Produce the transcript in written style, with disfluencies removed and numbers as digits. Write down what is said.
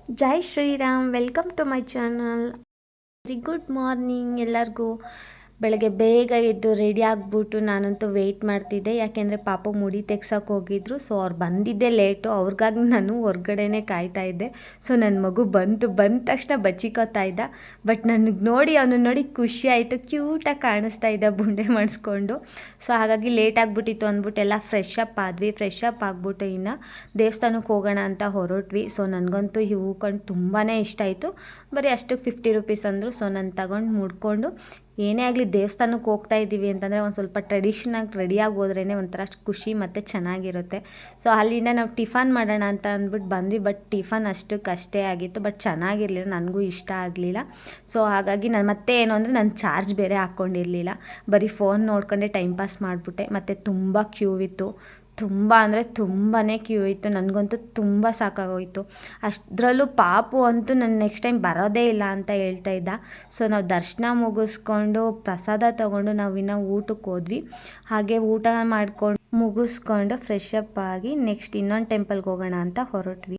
Jai Shriram, welcome to my channel. Very good morning ಎಲ್ಲರಿಗೂ. ಬೆಳಗ್ಗೆ ಬೇಗ ಎದ್ದು ರೆಡಿ ಆಗಿಬಿಟ್ಟು ನಾನಂತೂ ವೆಯ್ಟ್ ಮಾಡ್ತಿದ್ದೆ, ಯಾಕೆಂದರೆ ಪಾಪು ಮುಡಿ ತೆಗ್ಸೋಕೆ ಹೋಗಿದ್ರು. ಸೊ ಅವ್ರು ಬಂದಿದ್ದೆ ಲೇಟು, ಅವ್ರಿಗಾಗಿ ನಾನು ಹೊರ್ಗಡೆನೇ ಕಾಯ್ತಾ ಇದ್ದೆ. ಸೊ ನನ್ನ ಮಗು ಬಂದ ತಕ್ಷಣ ಬಚ್ಚಿಕೋತಾ ಇದ್ದ. ಬಟ್ ನನಗೆ ನೋಡಿ ಅವನು ನೋಡಿ ಖುಷಿ ಆಯಿತು, ಕ್ಯೂಟಾಗಿ ಕಾಣಿಸ್ತಾ ಇದ್ದ ಬುಂಡೆ ಮಾಡಿಸ್ಕೊಂಡು. ಸೊ ಹಾಗಾಗಿ ಲೇಟ್ ಆಗಿಬಿಟ್ಟಿತ್ತು ಅಂದ್ಬಿಟ್ಟು ಎಲ್ಲ ಫ್ರೆಶ್ ಅಪ್ ಆದ್ವಿ. ಫ್ರೆಶ್ ಅಪ್ ಆಗಿಬಿಟ್ಟು ಇನ್ನು ದೇವಸ್ಥಾನಕ್ಕೆ ಹೋಗೋಣ ಅಂತ ಹೊರಟ್ವಿ. ಸೊ ನನಗಂತೂ ಈ ಹೂ ಕಂಡು ತುಂಬಾ ಇಷ್ಟ ಆಯಿತು. ಬರೀ ಅಷ್ಟಕ್ಕೆ 50 ರೂಪೀಸ್ ಅಂದರು. ಸೊ ನಾನು ತಗೊಂಡು ಮುಡ್ಕೊಂಡು, ಏನೇ ಆಗಲಿ ದೇವಸ್ಥಾನಕ್ಕೆ ಹೋಗ್ತಾ ಇದ್ದೀವಿ ಅಂತಂದರೆ ಒಂದು ಸ್ವಲ್ಪ ಟ್ರೆಡಿಷನಾಗಿ ರೆಡಿಯಾಗಿ ಹೋದ್ರೇ ಒಂಥರ ಖುಷಿ ಮತ್ತು ಚೆನ್ನಾಗಿರುತ್ತೆ. ಸೊ ಅಲ್ಲಿಂದ ನಾವು ಟಿಫನ್ ಮಾಡೋಣ ಅಂತ ಅಂದ್ಬಿಟ್ಟು ಬಂದ್ವಿ. ಬಟ್ ಟಿಫನ್ ಅಷ್ಟಕ್ಕಷ್ಟೇ ಆಗಿತ್ತು, ಬಟ್ ಚೆನ್ನಾಗಿರಲಿಲ್ಲ, ನನಗೂ ಇಷ್ಟ ಆಗಲಿಲ್ಲ. ಸೊ ಹಾಗಾಗಿ ನಾನು ಮತ್ತೆ ಏನು ಅಂದರೆ ನಾನು ಚಾರ್ಜ್ ಬೇರೆ ಹಾಕ್ಕೊಂಡಿರಲಿಲ್ಲ, ಬರೀ ಫೋನ್ ನೋಡ್ಕೊಂಡೆ ಟೈಮ್ ಪಾಸ್ ಮಾಡಿಬಿಟ್ಟೆ. ಮತ್ತು ತುಂಬ ಕ್ಯೂ ಇತ್ತು, ತುಂಬ ಅಂದರೆ ತುಂಬಾ ಕ್ಯೂ ಇತ್ತು. ನನಗಂತೂ ತುಂಬ ಸಾಕಾಗೋಯಿತು. ಅಷ್ಟರಲ್ಲೂ ಪಾಪು ಅಂತೂ ನಾನು ನೆಕ್ಸ್ಟ್ ಟೈಮ್ ಬರೋದೇ ಇಲ್ಲ ಅಂತ ಹೇಳ್ತಾ ಇದ್ದ. ಸೊ ನಾವು ದರ್ಶನ ಮುಗಿಸ್ಕೊಂಡು ಪ್ರಸಾದ ತೊಗೊಂಡು ನಾವು ಇನ್ನೂ ಊಟಕ್ಕೆ ಹೋದ್ವಿ. ಹಾಗೆ ಊಟ ಮಾಡ್ಕೊಂಡು ಮುಗಿಸ್ಕೊಂಡು ಫ್ರೆಶ್ ಅಪ್ ಆಗಿ ನೆಕ್ಸ್ಟ್ ಇನ್ನೊಂದು ಟೆಂಪಲ್ಗೆ ಹೋಗೋಣ ಅಂತ ಹೊರಟ್ವಿ.